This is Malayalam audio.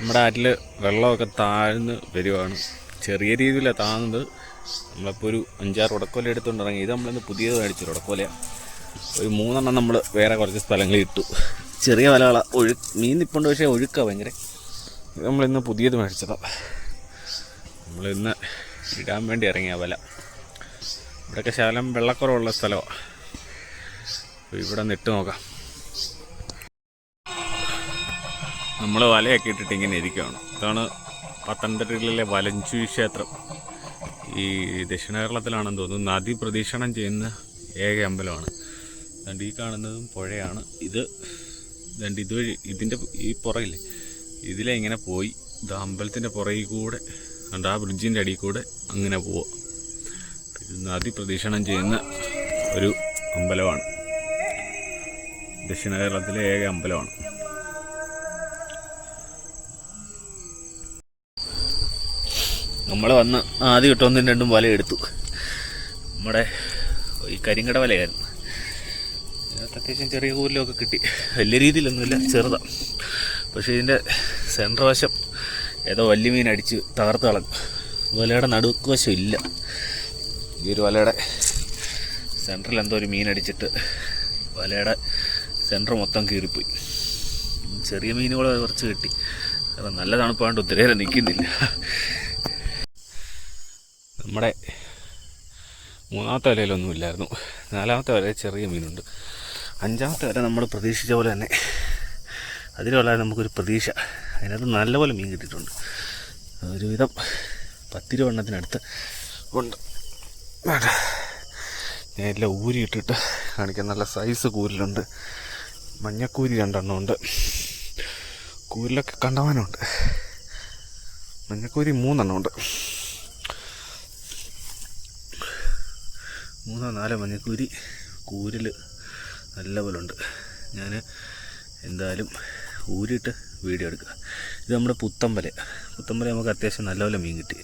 നമ്മുടെ ആറ്റിൽ വെള്ളമൊക്കെ താഴ്ന്ന് വരുവാണ്. ചെറിയ രീതിയിലാണ് താഴ്ന്നത്. നമ്മളിപ്പോൾ ഒരു 5-6 ഉടക്കോല എടുത്തുകൊണ്ട് ഇറങ്ങി. ഇത് നമ്മളിന്ന് പുതിയത് മേടിച്ചു ഉടക്കോലയാണ്. ഒരു 3 നമ്മൾ വേറെ കുറച്ച് സ്ഥലങ്ങളിൽ ഇട്ടു. ചെറിയ വലകളാണ്, മീൻ നിൽപ്പുണ്ട്, പക്ഷേ ഒഴുക്കാണ് ഭയങ്കര. ഇത് നമ്മളിന്ന് പുതിയത് മേടിച്ചതാണ്. നമ്മളിന്ന് ഇടാൻ വേണ്ടി ഇറങ്ങിയ വല. ഇവിടെയൊക്കെ ശകലം വെള്ളക്കുറവുള്ള സ്ഥലമാണ്. അപ്പോൾ ഇവിടെ നിട്ട് നോക്കാം. നമ്മൾ വലയൊക്കെ ഇട്ടിട്ട് ഇങ്ങനെ ഇരിക്കുകയാണ്. ഇതാണ് പത്തനംതിട്ടയിലെ വലഞ്ചുഴി ക്ഷേത്രം. ഈ ദക്ഷിണ കേരളത്തിലാണെന്ന് തോന്നുന്നു നദി പ്രദക്ഷിണം ചെയ്യുന്ന ഏക അമ്പലമാണ്. അതുകൊണ്ട് ഈ കാണുന്നതും പുഴയാണ്. ഇതുവഴി ഇതിൻ്റെ ഈ പുറയില്ലേ, ഇതിലെ ഇങ്ങനെ പോയി ഇത് അമ്പലത്തിൻ്റെ പുറകിൽ കൂടെ കണ്ട് ആ ബ്രിഡ്ജിൻ്റെ അടിയിൽ കൂടെ അങ്ങനെ പോവുക. ഇത് നദി പ്രദക്ഷിണം ചെയ്യുന്ന ഒരു അമ്പലമാണ്. ദക്ഷിണ കേരളത്തിലെ ഏക അമ്പലമാണ്. നമ്മൾ വന്ന് ആദ്യം ഇട്ട് 1-2 വല എടുത്തു. നമ്മുടെ ഈ കരിങ്കട വലയായിരുന്നു. അതിനകത്ത് അത്യാവശ്യം ചെറിയ കൂലിലൊക്കെ കിട്ടി. വലിയ രീതിയിലൊന്നുമില്ല, ചെറുതാണ്. പക്ഷേ ഇതിൻ്റെ സെൻറ്റർ വശം ഏതോ വലിയ മീൻ അടിച്ച് തകർത്ത് കളഞ്ഞു. വലയുടെ നടുക്ക് വശം ഇല്ല. ഈ ഒരു വലയുടെ സെൻറ്ററിൽ എന്തോ ഒരു മീൻ അടിച്ചിട്ട് വലയുടെ സെൻറ്റർ മൊത്തം കീറിപ്പോയി. ചെറിയ മീനുകൾ കുറച്ച് കിട്ടി. കാരണം നല്ല തണുപ്പാണ്ട് ഒത്തിരി നിൽക്കുന്നില്ല. നമ്മുടെ 3ാമത്തെ വലയിലൊന്നും ഇല്ലായിരുന്നു. 4ാമത്തെ വല ചെറിയ മീനുണ്ട്. 5ാമത്തെ വല നമ്മൾ പ്രതീക്ഷിച്ച പോലെ തന്നെ അതിലുള്ള നമുക്കൊരു പ്രതീക്ഷ. അതിനകത്ത് നല്ലപോലെ മീൻ കിട്ടിയിട്ടുണ്ട്. ഒരുവിധം 10-20 എണ്ണത്തിനടുത്ത് ഉണ്ട്. ഞാൻ എല്ലാം ഊരിയിട്ടിട്ട് കാണിക്കാൻ. നല്ല സൈസ് കൂരിലുണ്ട്. മഞ്ഞക്കൂരി 2 എണ്ണമുണ്ട്. കൂരിലൊക്കെ കണ്ടവാനുണ്ട്. മഞ്ഞക്കൂരി 3 എണ്ണമുണ്ട്. 3-4 മഞ്ഞക്കൂരി കൂരിൽ നല്ലപോലെ ഉണ്ട്. ഞാൻ എന്തായാലും ഊരിയിട്ട് വീഡിയോ എടുക്കുക. ഇത് നമ്മുടെ പുത്തമ്പല നമുക്ക് അത്യാവശ്യം നല്ലപോലെ മീൻ കിട്ടി.